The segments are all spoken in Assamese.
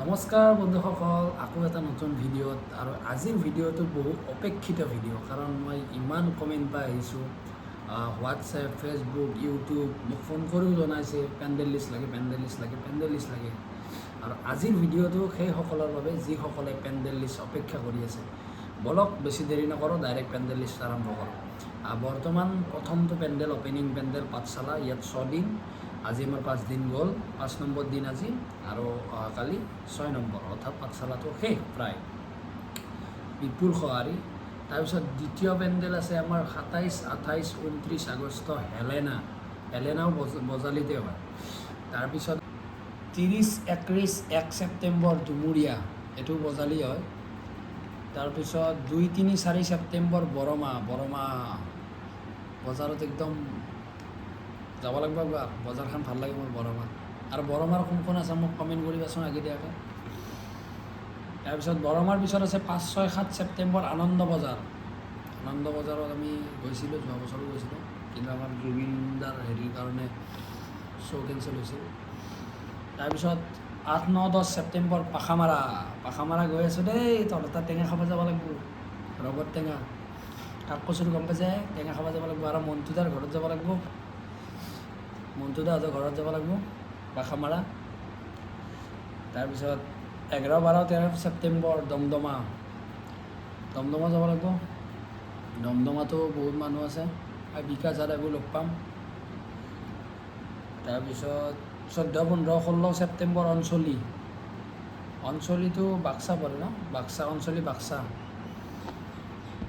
নমস্কাৰ বন্ধুসকল, আকৌ এটা নতুন ভিডিঅ'ত। আৰু আজিৰ ভিডিঅ'টো বহু অপেক্ষিত ভিডিঅ' কাৰণ মই ইমান কমেণ্ট পাই আহিছোঁ হোৱাটছএপ, ফেচবুক, ইউটিউব মোক ফোন কৰিও জনাইছে পেণ্ডেল লিষ্ট লাগে, পেণ্ডেল লিষ্ট লাগে, পেণ্ডেল লিষ্ট লাগে। আৰু আজিৰ ভিডিঅ'টো সেইসকলৰ বাবে যিসকলে পেণ্ডেল লিষ্ট অপেক্ষা কৰি আছে। বলক বেছি দেৰি নকৰোঁ, ডাইৰেক্ট পেণ্ডেল লিষ্ট আৰম্ভ কৰোঁ। বৰ্তমান প্ৰথমটো পেণ্ডেল অপেনিং পেণ্ডেল পাঠশালা, ইয়াত 6 দিন। আজি আমাৰ 5 দিন গ'ল, 5 নম্বৰ দিন আজি, আৰু অহাকালি 6 নম্বৰ, অৰ্থাৎ পাঠশালাটো শেষ প্ৰায় বিপুল সঁহাৰি। তাৰপিছত দ্বিতীয় পেণ্ডেল আছে আমাৰ 27, 28, 29 আগষ্ট হেলেনাও বজালিতে হয়। তাৰপিছত 30, 31, 1 ছেপ্টেম্বৰ ডুমুৰীয়া, এইটো বজালি হয়। তাৰপিছত 2, 3, 4 ছেপ্টেম্বৰ বৰমা বজাৰত একদম যাব লাগিব। বজাৰখন ভাল লাগে মোৰ বৰমাৰ। আৰু বৰমাৰ কোন আছে মোক কমেণ্ট কৰিবাচোন আগতীয়াকৈ। তাৰপিছত বৰমাৰ পিছত আছে 5, 6, 7 ছেপ্টেম্বৰ আনন্দ বজাৰত আমি গৈছিলোঁ, যোৱা বছৰো গৈছিলোঁ, কিন্তু আমাৰ জুবিনদাৰ হেৰিৰ কাৰণে শ্ব' কেঞ্চেল হৈছিল। তাৰপিছত 8, 9, 10 ছেপ্টেম্বৰ পাখামাৰা গৈ আছোঁ দেই। তহঁতৰ তাত টেঙা খাব যাব লাগিব, ৰবৰ টেঙা, কাক কচুৰ গম পাইছে, টেঙা খাব যাব লাগিব। আৰু মন্টুদাৰ ঘৰত যাব লাগিব, মন্টুদাহঁতৰ ঘৰত যাব লাগিব পাখামাৰা। তাৰপিছত 11, 12, 13 ছেপ্টেম্বৰ দমদমা যাব লাগিব। দমদমাতো বহুত মানুহ আছে, আৰু বিকাশ দাদাকো লগ পাম। তাৰপিছত 14, 15, 16 ছেপ্টেম্বৰ অঞ্চলিটো বাক্সা পৰে ন, বাক্সা।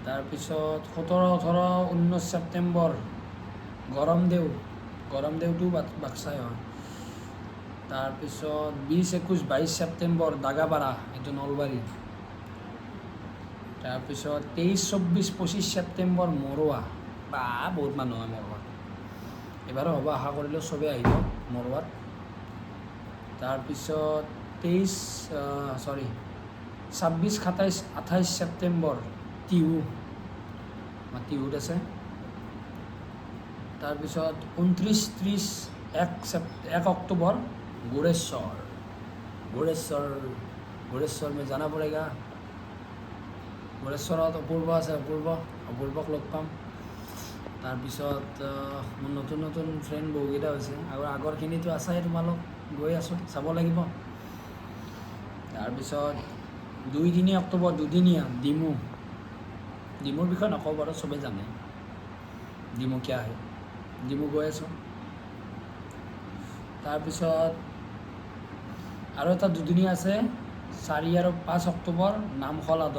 তাৰপিছত 17, 18, 19 ছেপ্টেম্বৰ গৰমদেওটো বাক্সাই হয়। তাৰপিছত 20, 21, 22 ছেপ্টেম্বৰ দাগাপাৰা, এইটো নলবাৰী। তাৰপিছত 23, 24, 25 ছেপ্টেম্বৰ মৰুৱা, বহুত মানুহ হয় মৰুৱাত। এইবাৰো হ'ব, আশা কৰিলোঁ চবেই আহিব মৰুৱাত। তাৰপিছত 26, 27, 28 ছেপ্টেম্বৰ টিহুত আছে। তাৰপিছত 29, 30, 1 অক্টোবৰ গোৰেশ্বৰ মই জানা পৰেগা। গোৰেশ্বৰত অপূৰ্বক লগ পাম। তাৰপিছত মোৰ নতুন ফ্ৰেণ্ড বহুকেইটা হৈছে, আৰু আগৰখিনিতো আছেই, তোমালোক গৈ আছোঁ, চাব লাগিব। তাৰপিছত 2, 3 অক্টোবৰ দুদিনীয়া ডিমুৰ বিষয়ে নকওঁ বাৰু, চবেই জানে ডিমু কিয় আহে, ডিমু গৈ আছোঁ। তাৰপিছত আৰু এটা দুদিনীয়া আছে 4 আৰু 5 অক্টোবৰ নামখলাত।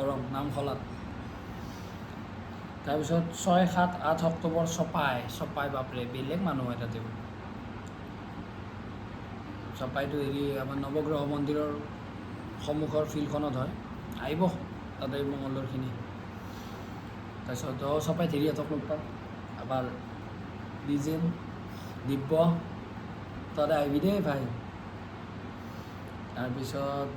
তাৰপিছত 6, 7, 8 অক্টোবৰ চপাই বাপৰে বেলেগ মানুহ হয় তাতেও। চপাইটো আমাৰ নৱগ্ৰহ মন্দিৰৰ সন্মুখৰ ফিল্ডখনত হয়, আহিব তাতে মঙলদৈৰখিনি। তাৰপিছত চপাইত হেৰিহঁতক লগ পাম, আমাৰ দিব্য, তাতে আহিবি দেই ভাই। তাৰপিছত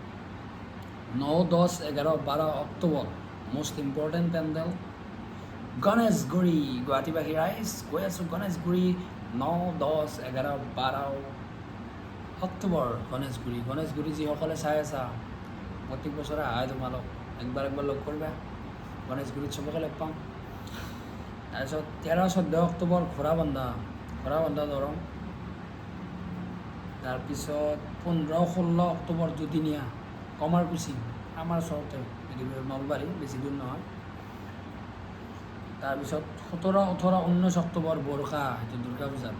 9, 10, 11, 12 অক্টোবৰ মষ্ট ইম্পৰ্টেণ্ট পেণ্ডেল গণেশগুৰি, গুৱাহাটীবাসী ৰাইজ গৈ আছোঁ গণেশগুৰি। 9, 10, 11, 12 অক্টোবৰ গণেশগুৰি যিসকলে চাই আছা, প্ৰত্যেক বছৰে আহে তোমালোক, একবাৰ লগ কৰিবা। গণেশগুৰিত চবকে লগ পাম। তাৰপিছত 13, 14 অক্টোবৰ ঘোঁৰাবন্ধা দৰং। তাৰপিছত 15, 16 অক্টোবৰ দুদিনীয়া কমাৰকুছি, আমাৰ ওচৰতে নলবাৰী, বেছি দূৰ নহয়। তাৰপিছত 17, 18, 19 অক্টোবৰ বৰষা, এইটো দুৰ্গা পূজাত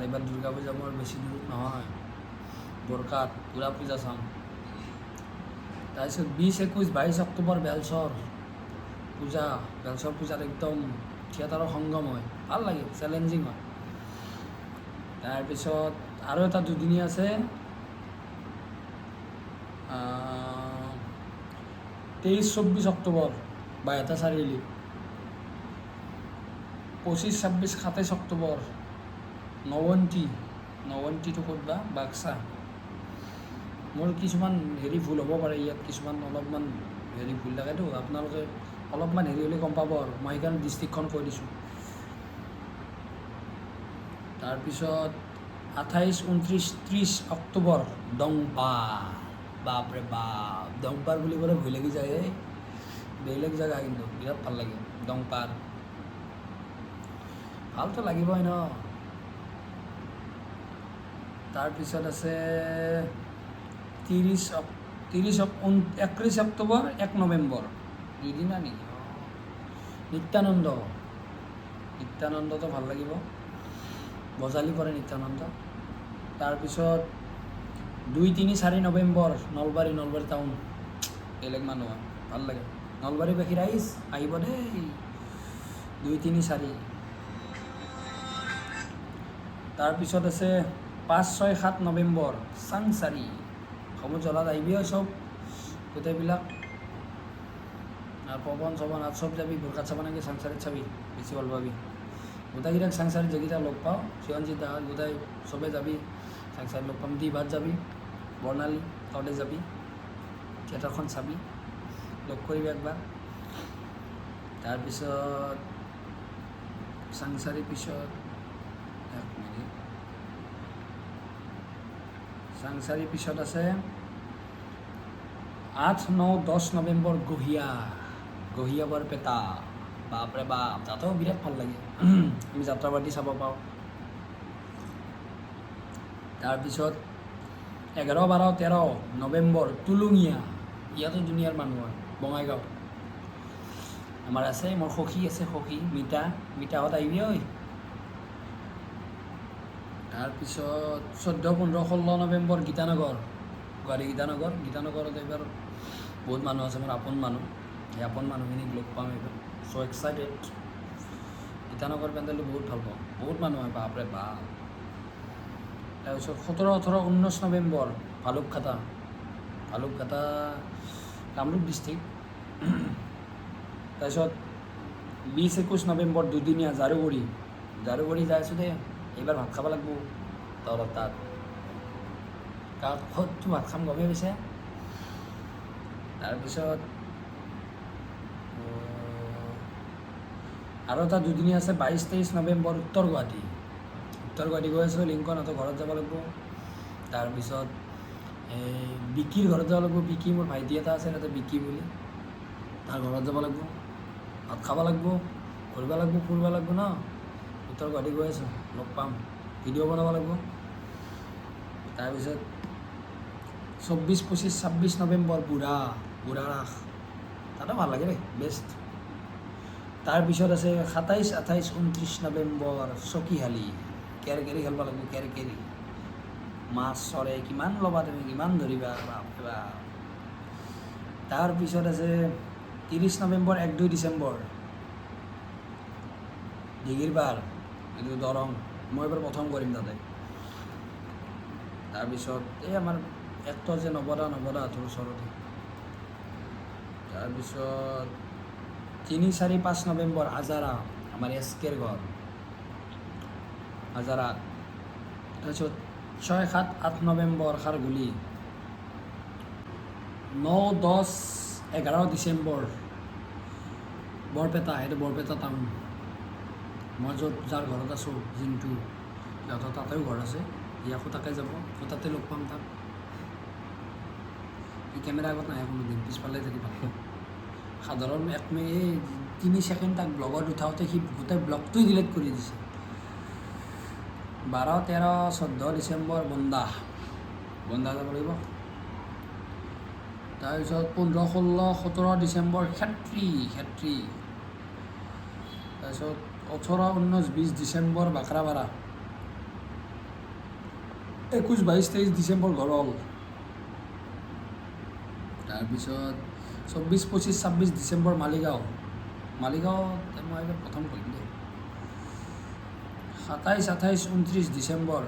এইবাৰ দুৰ্গা পূজা মোৰ বেছি দূৰ নহয়, বৰষাত পূৰা পূজা চাম। তাৰপিছত 20, 21, 22 অক্টোবৰ বেলচৰ পূজাত একদম থিয়েটাৰৰ সংগম হয়, ভাল লাগে, চেলেঞ্জিং হয়। তাৰপিছত আৰু এটা দুদিনীয়া আছে 23, 24 অক্টোবৰ বাইহাটা চাৰিআলি। 25, 26, 27 অক্টোবৰ নৱন্তীটো ক'ত বা, বাক্সা। মোৰ কিছুমান ভুল হ'ব পাৰে ইয়াত, কিছুমান অলপমান ভুল থাকেতো, আপোনালোকে অলপমান হ'লে গম পাব, আৰু মই সেইকাৰণে ডিষ্ট্ৰিক্টখন কৈ দিছোঁ। তাৰপিছত 28, 29, 30 অক্টোবৰ ডংপা, বাপৰে বাপ, দংপাৰ বুলি ক'লে ভয় লাগি যায়। বেলেগ জেগা কিন্তু বিৰাট ভাল লাগে দংপাৰ। ভালতো লাগিবই ন। তাৰপিছত আছে 31 অক্টোবৰ 1 নৱেম্বৰ, 2 দিনা নেকি? নিত্যানন্দটো ভাল লাগিব, বজালি পৰে নিত্যানন্দ। তাৰপিছত 2, 3, 4 নৱেম্বৰ নলবাৰী টাউন, বেলেগ মানুহ হয়, ভাল লাগে। নলবাৰীবাসী ৰাইজ আহিব দেই, 2, 3, 4। তাৰপিছত আছে 5, 6, 7 নৱেম্বৰ চাংচাৰি, সমুদ জলাত আহিবি চব গোটেইবিলাক। আৰু পৱন চৱন আৰু চব যাবি, বোৰকাত চাব নাকি চাংচাৰিত চাবি, বেছি ভাল পাবি। গোটেইকেইটাক চাংচাৰিত যিকেইটা লগ পাওঁ, চিৰঞ্জিত দা গোটাই চবেই যাবি চাংচাৰিত লগ পাম। দিবাত যাবি, বৰ্ণালী তহঁতে যাবি, থিয়েটাৰখন চাবি, লগ কৰিবি একবাৰ। তাৰপিছত চাংচাৰিৰ পিছত চাংচাৰিৰ পিছত আছে 8, 9, 10 নৱেম্বৰ গহিয়া বৰপেটা, বাপৰে বাপ, তাতেও বিৰাট ভাল লাগে। আমি যাত্ৰাবাদী চাব পাওঁ। তাৰপিছত 11, 12, 13 নৱেম্বৰ টুলুঙীয়া, ইয়াতো দুনিয়াৰ মানুহ হয়, বঙাইগাঁও। আমাৰ আছে, মোৰ সখী আছে, মিতাহঁত আহিবি ঐ। তাৰপিছত 14, 15, 16 নৱেম্বৰ গীতানগৰ, গুৱাহাটী গীতানগৰত এইবাৰ বহুত মানুহ আছে, মোৰ আপন মানুহ। সেই আপন মানুহখিনিক লগ পাম এইবাৰ, চ' এক্সাইটেড। গীতানগৰ পেণ্ডেলটো বহুত ভাল পাওঁ, বহুত মানুহ হয়, বাপৰে বাপ। তাৰপিছত 17, 18, 19 নৱেম্বৰ ভালুকখাতা কামৰূপ ডিষ্ট্ৰিক্ট। তাৰপিছত 20, 21 নৱেম্বৰ দুদিনীয়া জাৰুগুৰি যাই আছোঁ দেই, এইবাৰ ভাত খাব লাগিব তহঁতৰ তাত। ক'ততো ভাত খাম গমেই পাইছে। তাৰপিছত আৰু এটা দুদিনীয়া আছে 22, 23 নৱেম্বৰ উত্তৰ গুৱাহাটী গৈ আছোঁ, লিংকনহঁতৰ ঘৰত যাব লাগিব। তাৰপিছত বিকিৰ ঘৰত যাব লাগিব, বিকি মোৰ ভাইটি এটা আছে তাতে, বিকি বুলি, তাৰ ঘৰত যাব লাগিব, ভাত খাব লাগিব, ঘূৰিব লাগিব, ফুৰিব লাগিব ন। উত্তৰ গুৱাহাটী গৈ আছোঁ, লগ পাম, ভিডিঅ' বনাব লাগিব। তাৰপিছত 24, 25, 26 নৱেম্বৰ বুঢ়া ৰাস, তাতো ভাল লাগে দেই, বেষ্ট। তাৰপিছত আছে 27, 28, 29 নৱেম্বৰ চকীহালি, কেৰকেৰি খেলিব লাগিব, কেৰকেৰি মাছ চৰে, কিমান ল'বা তুমি, কিমান ধৰিবা, বাপৰে বাপ। তাৰপিছত আছে 30 নৱেম্বৰ 1, 2 ডিচেম্বৰ দিঘিৰ পাৰ, এইটো দৰং, মই এবাৰ প্ৰথম কৰিম তাতে। তাৰপিছত এই আমাৰ এক্টৰ যে নৱদাহঁতৰ ওচৰতে। তাৰপিছত 3, 4, 5 নৱেম্বৰ আজাৰা, আমাৰ এছকেৰ ঘৰ আজাৰাত। তাৰপিছত 6, 7, 8 নৱেম্বৰ খাৰঘুলি, 9, 10, 11 ডিচেম্বৰ বৰপেটা, সেইটো বৰপেটা টাউন। মই যাৰ ঘৰত আছোঁ, জিন্তু, সিহঁতৰ তাতেও ঘৰ আছে, ইয়াকো তাতে যাব, তাতে লগ পাম তাক। সি কেমেৰা আগত নাহে কোনোদিন, পিছফালে থাকি ভাল পাওঁ। সাধাৰণ 3 ছেকেণ্ড তাক ব্লগত উঠাওঁতে সি গোটেই ব্লগটোৱে ডিলিট কৰি দিছে। 12, 13, 14 ডিচেম্বৰ বন্দা যাব লাগিব। তাৰপিছত 15, 16, 17 ডিচেম্বৰ ক্ষেত্ৰী। তাৰপিছত 18, 19, 20 ডিচেম্বৰ বাখৰাপাৰা, 21, 22, 23 ডিচেম্বৰ ঘৰল। তাৰপিছত 24, 25, 26 ডিচেম্বৰ মালিগাঁও মই এইবাৰ প্ৰথম কৰিম দেই। 27, 28, 29 ডিচেম্বৰ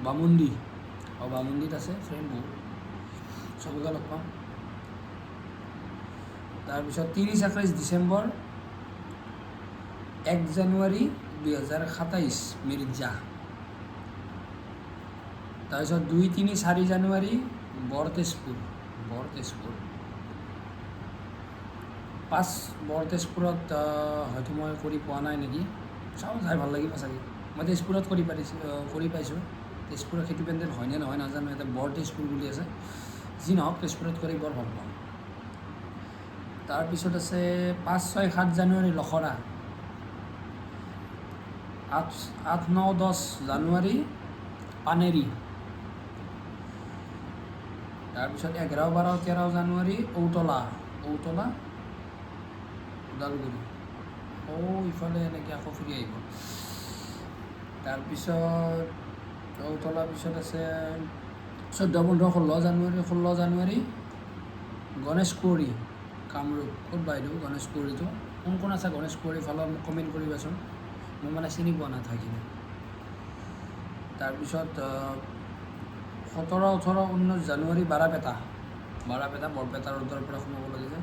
বামুণ্ডীত আছে ফ্ৰেণ্ড বহুত, চবকে লগ পাম। তাৰপিছত 30, 31 ডিচেম্বৰ 1 জানুৱাৰী 2027 মিৰ্জা। তাৰপিছত 2, 3, 4 জানুৱাৰী বৰতেজপুৰ 5 বৰতেজপুৰত হয়তো মই কৰি পোৱা নাই নেকি, চাওঁ, যাই ভাল লাগিব চাগে। মই তেজপুৰত কৰি পাইছোঁ, তেজপুৰত সেইটো পেণ্ডেল হয়নে নহয় নাজানো, এটা বৰতেজপুৰ বুলি আছে, যি নহওক তেজপুৰত কৰি বৰ ভাল পাওঁ। তাৰপিছত আছে 5, 6, 7 জানুৱাৰী লখৰা, 8, 9, 10 জানুৱাৰী পানেৰী, তাৰপিছত 11, 12, 13 জানুৱাৰী ঔতলা ওদালগুৰি। ইফালে এনেকৈ আকৌ ফুৰি আহিব। তাৰপিছত ঔতলাৰ পিছত আছে 14, 15, 16 জানুৱাৰী গণেশগুৰি কামৰূপ। ক'ত বাইদেউ গণেশগুৰিটো? কোন আছে গণেশগুৰিৰ ফালৰ মোক কমেণ্ট কৰিবাচোন, মই মানে চিনি পোৱা নাই ঠাইখিনি। তাৰপিছত 17, 18, 19 জানুৱাৰী বাৰাপেটা বৰপেটা ৰোডৰ পৰা সোমাব লাগে যে।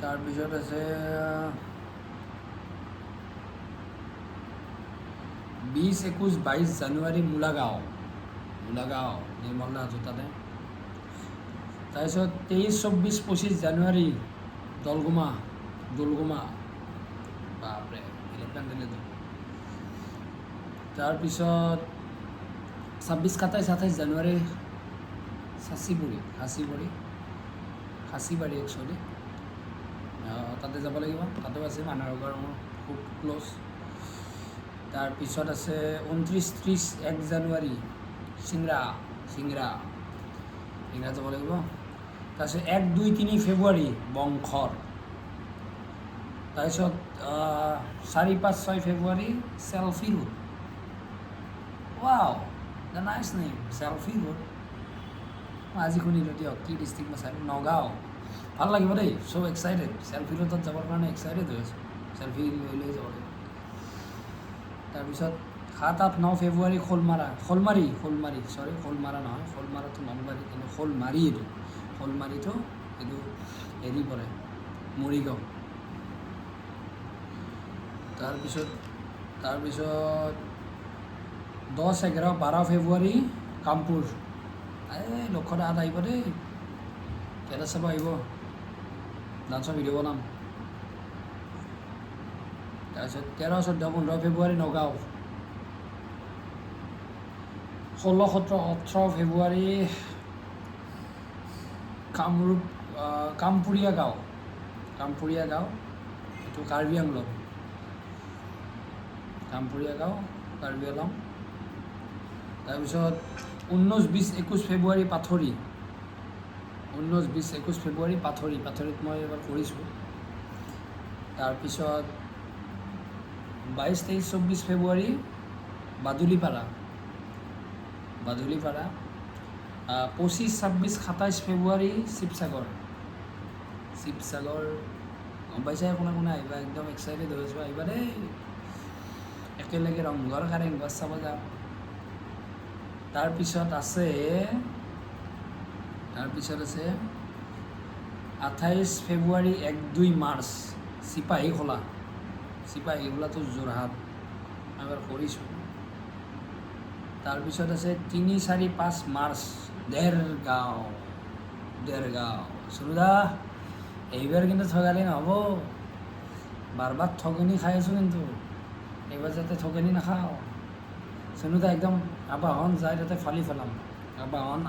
তাৰপিছত আছে 20, 21, 22 জানুৱাৰী মোলাগাঁও নিৰ্মল দা তাতে। তাৰপিছত 23, 24, 25 জানুৱাৰী দলগুমা বাপৰে ইলেকশ্যন দিলেতো। তাৰপিছত 26, 27, 28 জানুৱাৰী খাচীবাৰী একচুৱেলি তাতে যাব লাগিব। তাতেও আছে মানুহৰ ঘৰ মোৰ খুব ক্ল'জ। তাৰপিছত আছে 29, 30, 1 জানুৱাৰী চিংৰা যাব লাগিব। তাৰপিছত 1, 2, 3 ফেব্ৰুৱাৰী বংশৰ। তাৰপিছত 4, 5, 6 ফেব্ৰুৱাৰী selfie road. Wow, the nice name selfie road. মই আজি শুনিলোঁ দিয়ক, কি ডিষ্ট্ৰিক্ট মই চালোঁ, নগাঁও। ভাল লাগিব দেই, চ' এক্সাইটেড। চেল্ফি ৰোডত যাবৰ কাৰণে এক্সাইটেড হৈ আছোঁ, চেল্ফি লৈ যাব লাগিব। তাৰপিছত 7, 8, 9 ফেব্ৰুৱাৰী শ'লমাৰা নহয়, শ'লমাৰাটো নলবাৰী, কিন্তু শ'লমাৰীটো এইটো হেৰি পৰে মৰিগাঁও। তাৰপিছত 10, 11, 12 ফেব্ৰুৱাৰী কামপুৰ। লক্ষ্যদাত আহিব দেই, কেইটা চাব আহিব, ডান্সৰ ভিডিঅ' বনাম। তাৰপিছত 13, 14, 15 ফেব্ৰুৱাৰী নগাঁও। 16, 17, 18 ফেব্ৰুৱাৰী কামৰূপ কামপুৰীয়া গাঁও, এইটো কাৰ্বি আংলং। কাৰ্বি আংলং। তাৰপিছত 19, 20, 21 ফেব্ৰুৱাৰী পাথৰী। 19, 20, 21 ফেব্ৰুৱাৰী পাথৰীত মই এবাৰ কৰিছোঁ। তাৰপিছত 22, 23, 24 ফেব্ৰুৱাৰী বাদুলিপাৰা। 25, 26, 27 ফেব্ৰুৱাৰী শিৱসাগৰ। গম পাইছে কোনে আহিবা, একদম এক্সাইটেড হৈ আছোঁ, আহিবা দেই, একেলগে ৰংঘৰ কাৰেংঘৰ চাব যাম। তাৰপিছত আছে 28 ফেব্ৰুৱাৰী 1, 2 মাৰ্চ চিপাহীখোলাটো যোৰহাট, এবাৰ কৰিছোঁ। তাৰপিছত আছে 3, 4, 5 মাৰ্চ দেৰগাঁও। সুনুদা এইবাৰ কিন্তু ঠগালি নহ'ব, বাৰ ঠগনি খাই আছোঁ, কিন্তু এইবাৰ যাতে ঠগনি নাখাওঁ। সুনুদা একদম আবাহন যায় তাতে ফালি পেলাম,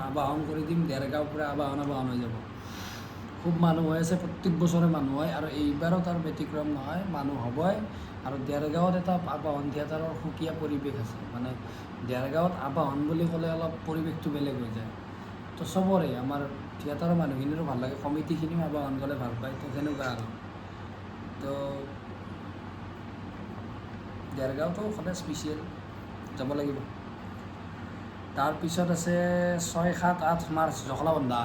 আবাহন কৰি দিম, দেৰগাঁও পূৰা আবাহন হৈ যাব। খুব মানুহ হৈ আছে, প্ৰত্যেক বছৰে মানুহ হয়, আৰু এইবাৰো তাৰ ব্যতিক্ৰম নহয়, মানুহ হ'বই। আৰু দেৰগাঁৱত এটা আবাহন থিয়েটাৰৰ সুকীয়া পৰিৱেশ আছে, মানে দেৰগাঁৱত আবাহন বুলি ক'লে অলপ পৰিৱেশটো বেলেগ হৈ যায়। তো চবৰে, আমাৰ থিয়েটাৰৰ মানুহখিনিৰো ভাল লাগে, কমিটিখিনিও আবাহন গ'লে ভাল পায়, তো সেনেকুৱা আৰু। তো দেৰগাঁৱতো সদায় স্পেচিয়েল, যাব লাগিব। তাৰপিছত আছে 6, 7, 8 মাৰ্চ জখলাবন্ধা।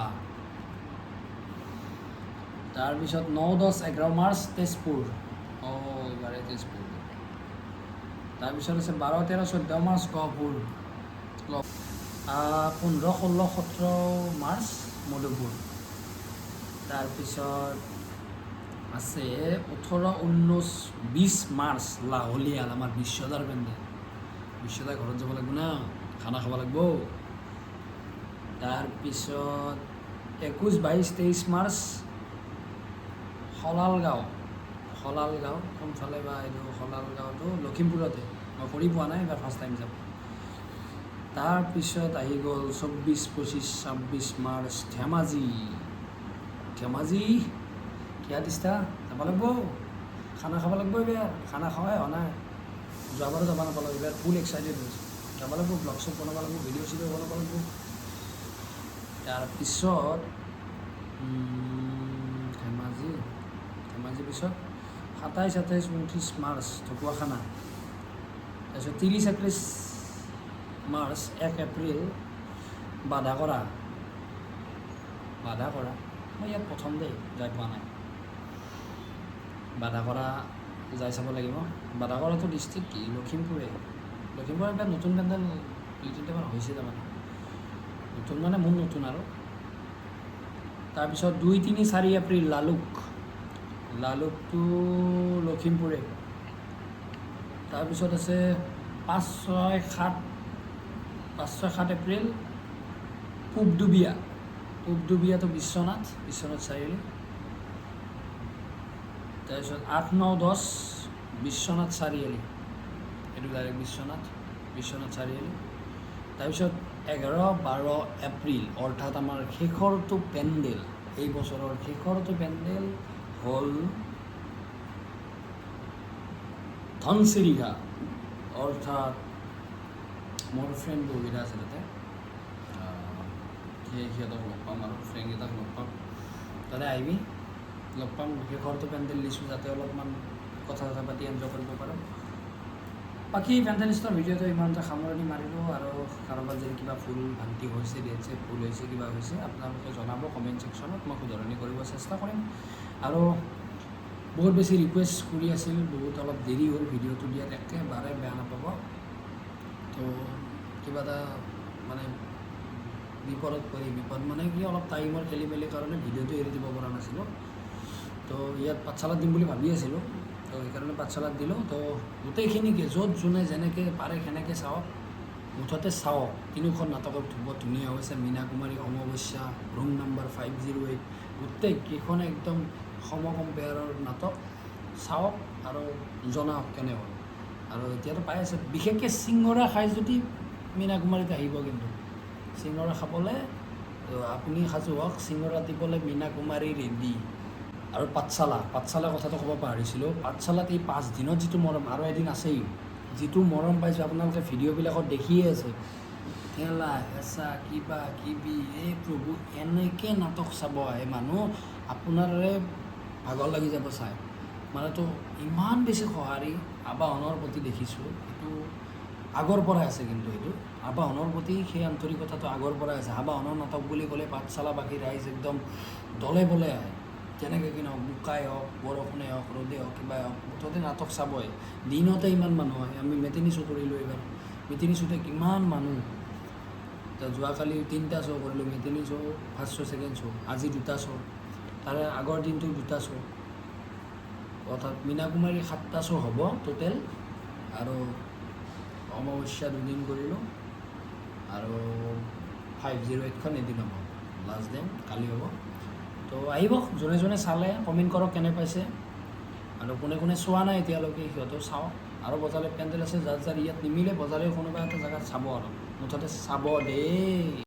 তাৰপিছত 9, 10, 11 মাৰ্চ তেজপুৰ। এইবাৰে তেজপুৰ। তাৰপিছত আছে 12, 13, 14 মাৰ্চ গহপুৰ। 15, 16, 17 মাৰ্চ মধুপুৰ। তাৰপিছত আছে 18, 19, 20 মাৰ্চ লাহলীয়াল, আমাৰ বিশ্বদাৰ পেণ্ডেল। বিশ্বদাৰ ঘৰত যাব লাগিব না, খানা খাব লাগিব। তাৰপিছত 21, 22, 23 মাৰ্চ শলালগাঁও, কোনফালে বা এইটো শলালগাঁওটো? লখিমপুৰতে, মই কৰি পোৱা নাই, এইবাৰ ফাৰ্ষ্ট টাইম যাম। তাৰপিছত আহি গ'ল 24, 25, 26 মাৰ্চ ধেমাজি কিয়া দিছা যাব লাগিব খানা খাব লাগিব এইবাৰ খানা খোৱাই হোৱা নাই যোৱাবাৰো যাব নাপালোঁ এইবাৰ ফুল এক্সাইটেড হৈছোঁ যাব লাগিব ব্লগ চগ বনাব লাগিব ভিডিঅ' চিডিঅ' বনাব লাগিব তাৰপিছত ধেমাজি পিছত 27, 28, 29 মাৰ্চ ঢকুৱাখানা তাৰপিছত 30, 31 মাৰ্চ 1 এপ্ৰিল বাধাকৰা মই ইয়াত প্ৰথম দেই যাই পোৱা নাই বাধাকৰা যাই চাব লাগিব বাধাকৰাটো ডিষ্ট্ৰিক্ট কি লখিমপুৰ এবাৰ নতুন পেণ্ডেল 2-3টামান হৈছে তাৰমানে নতুন মানে মোৰ নতুন আৰু তাৰপিছত 2, 3, 4 এপ্ৰিল লালুকটো লখিমপুৰে তাৰপিছত আছে 5, 6, 7 এপ্ৰিল পূবদুবিয়াটো বিশ্বনাথ চাৰিআলি তাৰপিছত 8, 9, 10 বিশ্বনাথ চাৰিআলি এইটো ডাইৰেক্ট বিশ্বনাথ চাৰিআলি তাৰপিছত 11, 12 এপ্ৰিল অৰ্থাৎ আমাৰ শেষৰটো পেণ্ডেল এই বছৰৰ শেষৰটো পেণ্ডেল হ'ল ধনচিৰিকা অৰ্থাৎ মোৰ ফ্ৰেণ্ড বহুকেইটা আছে তাতে সিহঁতক লগ পাম আৰু ফ্ৰেণ্ডকেইটাক লগ পাম তাতে আহিবি লগ পাম শেষৰটো পেণ্ডেল দিছোঁ যাতে অলপমান কথা পাতি এনজয় কৰিব পাৰোঁ বাকী পেণ্ডেলিষ্টৰ ভিডিঅ'টো ইমানতে সামৰণি মাৰিলোঁ আৰু কাৰোবাৰ যদি কিবা ভুল ভ্ৰান্তি হৈছে ভুল হৈছে কিবা হৈছে আপোনালোকে জনাব কমেণ্ট ছেকশ্যনত মই শুধৰণি কৰিব চেষ্টা কৰিম আৰু বহুত বেছি ৰিকুৱেষ্ট কৰি আছিল বহুত অলপ দেৰি হ'ল ভিডিঅ'টো দিয়াত একেবাৰে বেয়া নাপাব তো কিবা এটা মানে বিপদ মানে কি অলপ টাইমৰ খেলি মেলিৰ কাৰণে ভিডিঅ'টো এৰি দিব পৰা নাছিলোঁ তো ইয়াত পাঠশালাত দিম বুলি ভাবি আছিলোঁ তো সেইকাৰণে পাঠশালাত দিলোঁ তো গোটেইখিনিকে য'ত যোনে যেনেকৈ পাৰে সেনেকৈ চাওক মুঠতে চাওক তিনিখন নাটকত বৰ ধুনীয়া হৈছে মীনা কুমাৰী অমাৱস্যা ৰুম নম্বৰ 508 গোটেইকেইখনে একদম সমকম্পেয়াৰৰ নাটক চাওক আৰু জনাওক কেনে হ'ল আৰু এতিয়াতো পাই আছে বিশেষকৈ চিঙৰা খাই যদি মীনা কুমাৰীত আহিব কিন্তু চিঙৰা খাবলৈ আপুনি সাজু হওক চিঙৰা দিবলৈ মীনা কুমাৰী ৰেডি আৰু পাঠশালা কথাটো ক'ব পাহৰিছিলোঁ পাঠশালাত এই 5 দিনত যিটো মৰম আৰু এদিন আছেই যিটো মৰম পাইছোঁ আপোনালোকে ভিডিঅ'বিলাকত দেখিয়ে আছে ঠেলা হেঁচা কিবা কিবি এই প্ৰভু এনেকৈ নাটক চাব আহে মানুহ আপোনাৰে ভাগৰ লাগি যাব চাই মানেতো ইমান বেছি সঁহাৰি আবাহনৰ প্ৰতি দেখিছোঁ এইটো আগৰ পৰাই আছে কিন্তু এইটো আবাহনৰ প্ৰতি সেই আন্তৰিকতাটো আগৰ পৰাই আছে আবাহনৰ নাটক বুলি ক'লে পাঠশালাবাসী ৰাইজ একদম দলে বলে আহে যেনেকৈ কি নহওক বোকাই হওক বৰষুণে হওক ৰ'দে হওক কিবাই হওক মুঠতে নাটক চাবই দিনতে ইমান মানুহ আহে আমি মেটেনি শ্ব' কৰিলোঁ এইবাৰ মেটেনি শ্ব'তে কিমান মানুহ যোৱাকালি 3টা শ্ব' কৰিলোঁ matinee show' first show' second show' আজি 2টা শ্ব' তাৰে আগৰ দিনটো 2টা শ্ব' অৰ্থাৎ মীনা কুমাৰী 7টা শ্ব' হ'ব টোটেল আৰু অমাৱস্যা 2 দিন কৰিলোঁ আৰু 508খন এদিন হ'ব লাষ্ট ডে কালি হ'ব তো আহিব যোনে চালে কমেণ্ট কৰক কেনে পাইছে আৰু কোনে চোৱা নাই এতিয়ালৈকে সিহঁতেও চাওক আৰু বজালে পেণ্ডেল আছে যাৰ ইয়াত নিমিলে বজালে কোনোবা এটা জেগাত চাব আৰু মুঠতে চাব দেই।